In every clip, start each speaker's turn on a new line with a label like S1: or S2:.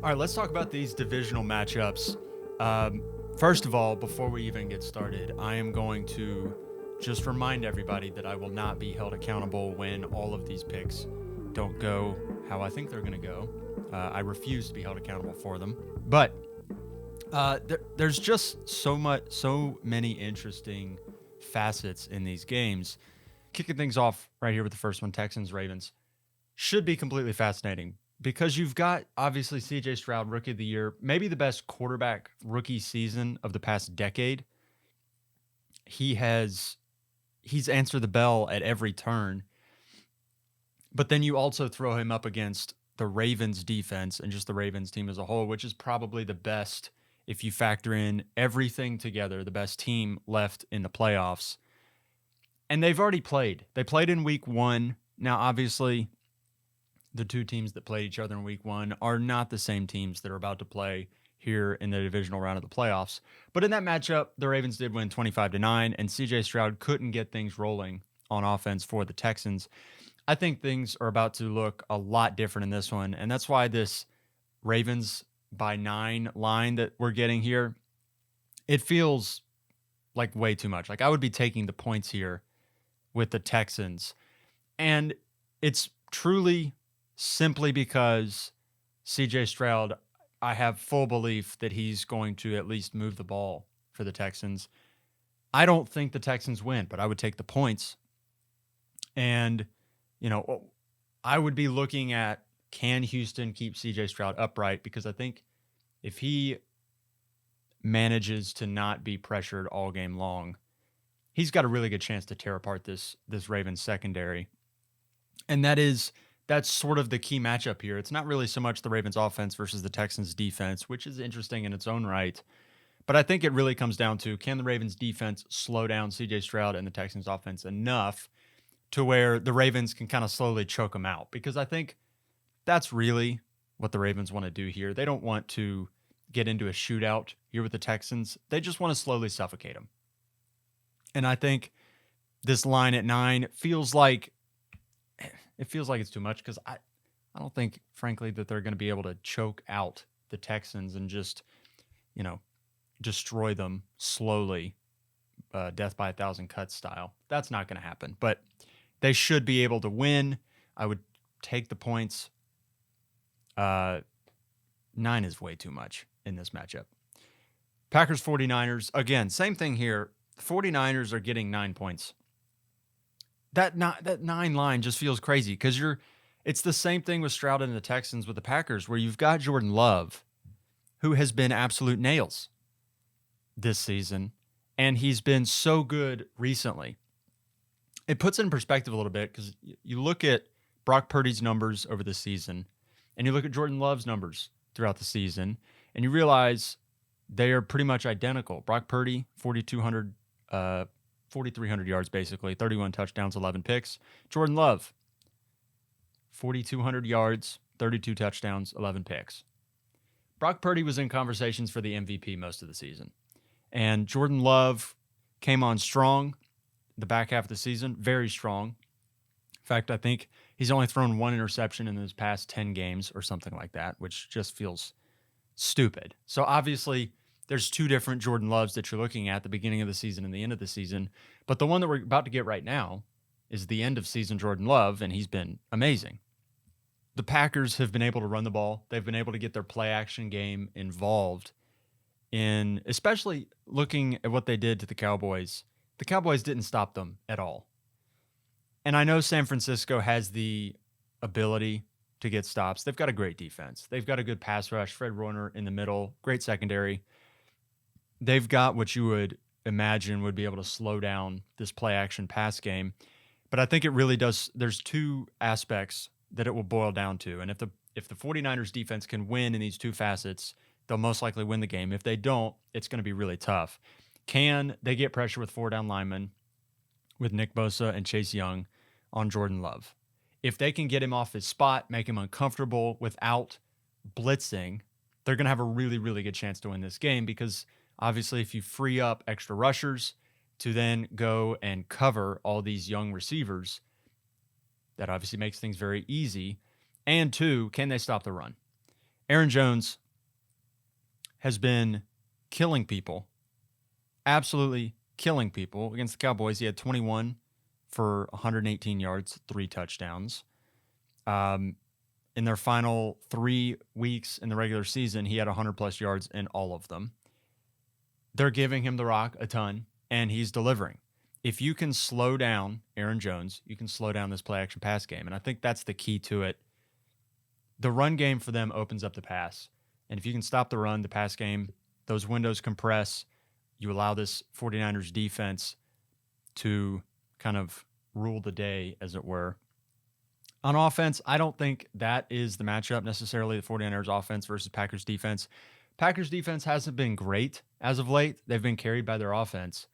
S1: All right, let's talk about these divisional matchups. First of all, before we even get started, I am going to just remind everybody that I will not be held accountable when all of these picks don't go how I think they're going to go. I refuse to be held accountable for them. But there's just so many interesting facets in these games. Kicking things off right here with the first one, Texans Ravens, should be completely fascinating because you've got obviously CJ Stroud, rookie of the year, maybe the best quarterback rookie season of the past decade. He's answered the bell at every turn. But then you also throw him up against the Ravens defense and just the Ravens team as a whole, which is probably the best, if you factor in everything together, the best team left in the playoffs. And they've already played. They played in week one. Now, obviously, the two teams that played each other in week one are not the same teams that are about to play here in the divisional round of the playoffs. But in that matchup, the Ravens did win 25-9, and CJ Stroud couldn't get things rolling on offense for the Texans. I think things are about to look a lot different in this one, and that's why this Ravens by 9 line that we're getting here, it feels like way too much. Like I would be taking the points here with the Texans, and it's truly simply because CJ Stroud, I have full belief that he's going to at least move the ball for the Texans. I don't think the Texans win, but I would take the points. And, I would be looking at, can Houston keep CJ Stroud upright? Because I think if he manages to not be pressured all game long, he's got a really good chance to tear apart this Ravens secondary. And that's sort of the key matchup here. It's not really so much the Ravens offense versus the Texans defense, which is interesting in its own right. But I think it really comes down to, can the Ravens defense slow down CJ Stroud and the Texans offense enough to where the Ravens can kind of slowly choke them out? Because I think that's really what the Ravens want to do here. They don't want to get into a shootout here with the Texans. They just want to slowly suffocate them. And I think this line at 9 feels like it's too much because I don't think, frankly, that they're going to be able to choke out the Texans and just, destroy them slowly, death by 1,000 cuts style. That's not going to happen. But they should be able to win. I would take the points. 9 is way too much in this matchup. Packers 49ers, again, same thing here. The 49ers are getting 9 points. That 9 line just feels crazy because it's the same thing with Stroud and the Texans with the Packers, where you've got Jordan Love, who has been absolute nails this season, and he's been so good recently. It puts it in perspective a little bit because you look at Brock Purdy's numbers over the season, and you look at Jordan Love's numbers throughout the season, and you realize they are pretty much identical. Brock Purdy, 4,300 yards, basically, 31 touchdowns, 11 picks. Jordan Love, 4,200 yards, 32 touchdowns, 11 picks. Brock Purdy was in conversations for the MVP most of the season. And Jordan Love came on strong the back half of the season, very strong. In fact, I think he's only thrown 1 interception in his past 10 games or something like that, which just feels stupid. So obviously, there's 2 different Jordan Loves that you're looking at the beginning of the season and the end of the season. But the one that we're about to get right now is the end of season Jordan Love, and he's been amazing. The Packers have been able to run the ball. They've been able to get their play action game involved in, especially looking at what they did to the Cowboys. The Cowboys didn't stop them at all. And I know San Francisco has the ability to get stops. They've got a great defense. They've got a good pass rush. Fred Warner in the middle, great secondary. They've got what you would imagine would be able to slow down this play action pass game. But I think it really does. There's 2 aspects that it will boil down to. And if the 49ers defense can win in these 2 facets, they'll most likely win the game. If they don't, it's going to be really tough. Can they get pressure with 4 down linemen, with Nick Bosa and Chase Young on Jordan Love? If they can get him off his spot, make him uncomfortable without blitzing, they're going to have a really, really good chance to win this game because obviously if you free up extra rushers to then go and cover all these young receivers, that obviously makes things very easy. And 2, can they stop the run? Aaron Jones has been killing people, absolutely killing people. Against the Cowboys, he had 21 for 118 yards, 3 touchdowns. In their final 3 weeks in the regular season, he had 100-plus yards in all of them. They're giving him the rock a ton, and he's delivering. If you can slow down Aaron Jones, you can slow down this play-action pass game, and I think that's the key to it. The run game for them opens up the pass, and if you can stop the run, the pass game, those windows compress. You allow this 49ers defense to kind of rule the day, as it were. On offense, I don't think that is the matchup necessarily, the 49ers offense versus Packers defense. Packers defense hasn't been great as of late. They've been carried by their offense.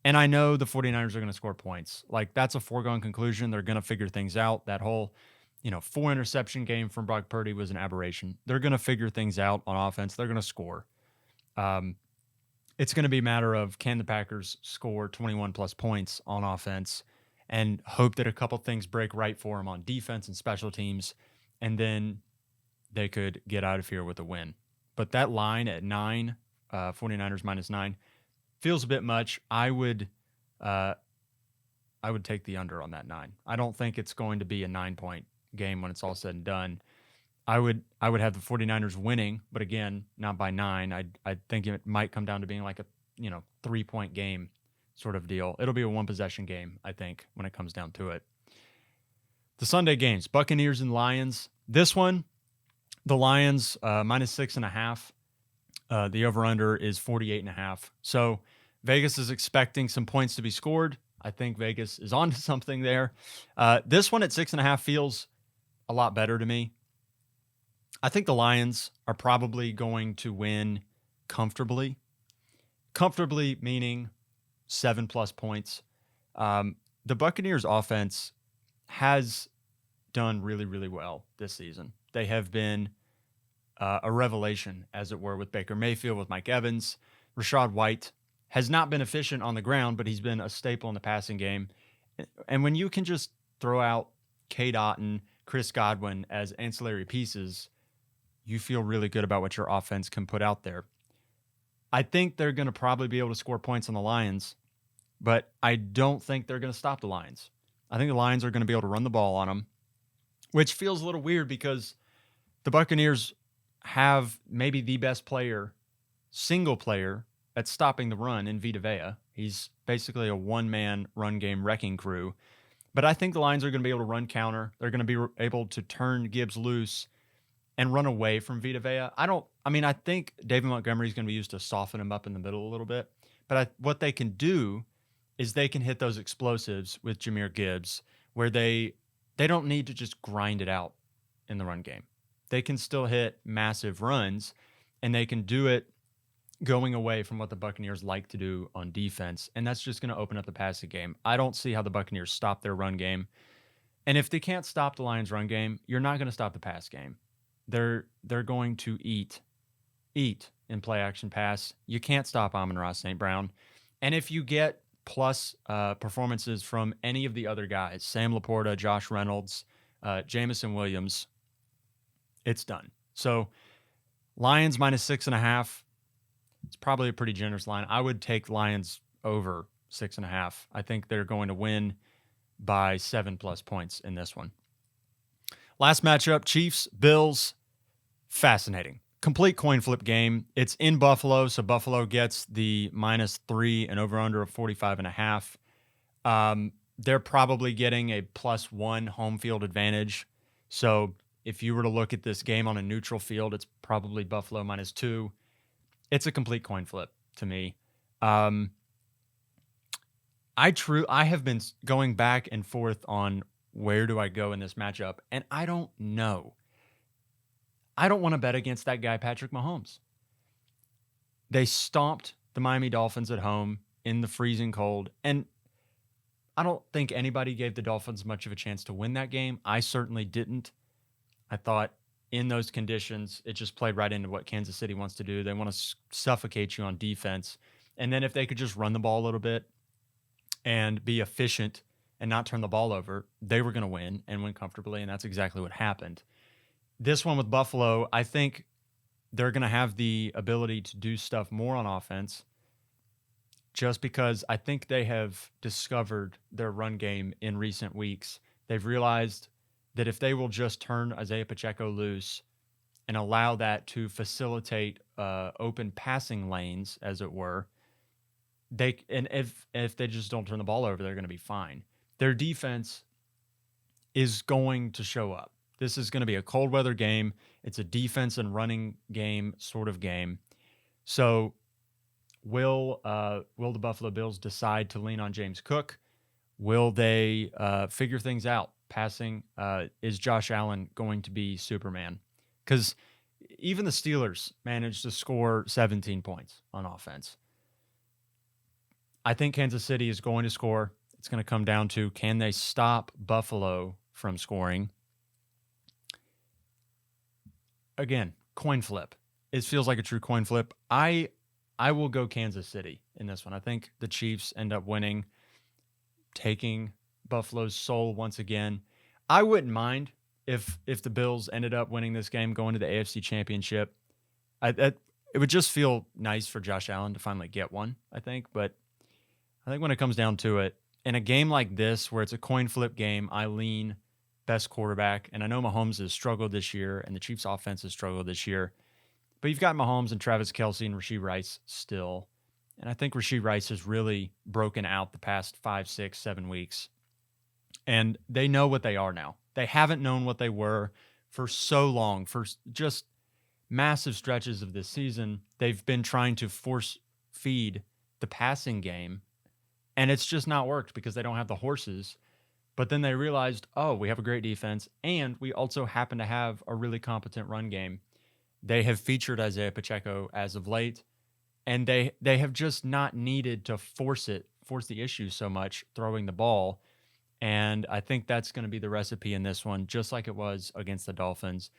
S1: And I know the 49ers are going to score points. Like, that's a foregone conclusion. They're going to figure things out. That whole, 4-interception game from Brock Purdy was an aberration. They're going to figure things out on offense. They're going to score. It's going to be a matter of, can the Packers score 21-plus points on offense and hope that a couple things break right for them on defense and special teams, and then they could get out of here with a win. But that line at 9, 49ers -9, feels a bit much. I would take the under on that 9. I don't think it's going to be a 9-point game when it's all said and done. I would have the 49ers winning, but again, not by 9. I think it might come down to being like a 3-point game sort of deal. It'll be a 1-possession game, I think, when it comes down to it. The Sunday games, Buccaneers and Lions. This one, the Lions -6.5. The over-under is 48.5. So Vegas is expecting some points to be scored. I think Vegas is onto something there. This one at 6.5 feels a lot better to me. I think the Lions are probably going to win comfortably. Comfortably meaning 7+ points. The Buccaneers offense has done really, really well this season. They have been a revelation, as it were, with Baker Mayfield, with Mike Evans. Rachaad White has not been efficient on the ground, but he's been a staple in the passing game. And when you can just throw out Cade Otton, Chris Godwin as ancillary pieces, you feel really good about what your offense can put out there. I think they're going to probably be able to score points on the Lions, but I don't think they're going to stop the Lions. I think the Lions are going to be able to run the ball on them, which feels a little weird because the Buccaneers have maybe the best player, single player, at stopping the run in Vita Vea. He's basically a one-man run game wrecking crew. But I think the Lions are going to be able to run counter. They're going to be able to turn Gibbs loose and run away from Vita Vea. I think David Montgomery is going to be used to soften him up in the middle a little bit. But what they can do is they can hit those explosives with Jahmyr Gibbs where they don't need to just grind it out in the run game. They can still hit massive runs, and they can do it going away from what the Buccaneers like to do on defense, and that's just going to open up the passing game. I don't see how the Buccaneers stop their run game. And if they can't stop the Lions' run game, you're not going to stop the pass game. They're going to eat in play-action pass. You can't stop Amon-Ra St. Brown. And if you get plus performances from any of the other guys, Sam Laporta, Josh Reynolds, Jamison Williams, it's done. So Lions -6.5. It's probably a pretty generous line. I would take Lions over 6.5. I think they're going to win by 7+ points in this one. Last matchup, Chiefs, Bills. Fascinating. Complete coin flip game. It's in Buffalo, so Buffalo gets the -3 and over-under of 45.5. They're probably getting a +1 home field advantage. So if you were to look at this game on a neutral field, it's probably Buffalo -2. It's a complete coin flip to me. I have been going back and forth on where do I go in this matchup, and I don't know. I don't want to bet against that guy, Patrick Mahomes. They stomped the Miami Dolphins at home in the freezing cold, and I don't think anybody gave the Dolphins much of a chance to win that game. I certainly didn't. I thought in those conditions, it just played right into what Kansas City wants to do. They want to suffocate you on defense. And then if they could just run the ball a little bit and be efficient and not turn the ball over, they were going to win and win comfortably, and that's exactly what happened. This one with Buffalo, I think they're going to have the ability to do stuff more on offense just because I think they have discovered their run game in recent weeks. They've realized that if they will just turn Isaiah Pacheco loose and allow that to facilitate open passing lanes, as it were, if they just don't turn the ball over, they're going to be fine. Their defense is going to show up. This is going to be a cold weather game. It's a defense and running game sort of game. So will the Buffalo Bills decide to lean on James Cook? Will they figure things out? Passing, is Josh Allen going to be Superman? Because even the Steelers managed to score 17 points on offense. I think Kansas City is going to score. It's going to come down to, can they stop Buffalo from scoring? Again, coin flip. It feels like a true coin flip. I will go Kansas City in this one. I think the Chiefs end up winning, taking Buffalo's soul once again. I wouldn't mind if the Bills ended up winning this game, going to the AFC Championship. It would just feel nice for Josh Allen to finally get one, I think. But I think when it comes down to it, in a game like this where it's a coin flip game, I lean best quarterback. And I know Mahomes has struggled this year and the Chiefs offense has struggled this year. But you've got Mahomes and Travis Kelce and Rashee Rice still. And I think Rashee Rice has really broken out the past 5, 6, 7 weeks. And they know what they are now. They haven't known what they were for so long, for just massive stretches of this season. They've been trying to force feed the passing game, and it's just not worked because they don't have the horses. But then they realized, oh, we have a great defense, and we also happen to have a really competent run game. They have featured Isaiah Pacheco as of late, and they have just not needed to force the issue so much, throwing the ball. And I think that's going to be the recipe in this one, just like it was against the Dolphins.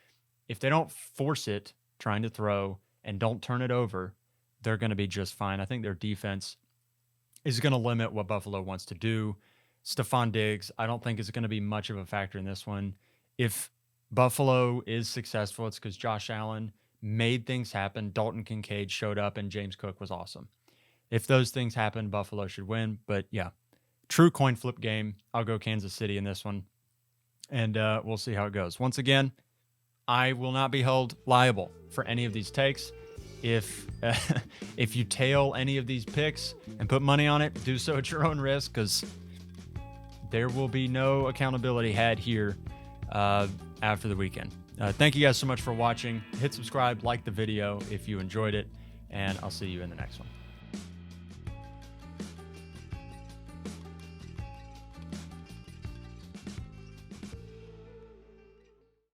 S1: If they don't force it, trying to throw, and don't turn it over, they're going to be just fine. I think their defense is going to limit what Buffalo wants to do. Stephon Diggs, I don't think is going to be much of a factor in this one. If Buffalo is successful, it's because Josh Allen made things happen. Dalton Kincaid showed up, and James Cook was awesome. If those things happen, Buffalo should win. But yeah, true coin flip game. I'll go Kansas City in this one, and we'll see how it goes. Once again, I will not be held liable for any of these takes. If you tail any of these picks and put money on it, do so at your own risk, because there will be no accountability had here after the weekend. Thank you guys so much for watching. Hit subscribe, like the video if you enjoyed it, and I'll see you in the next one.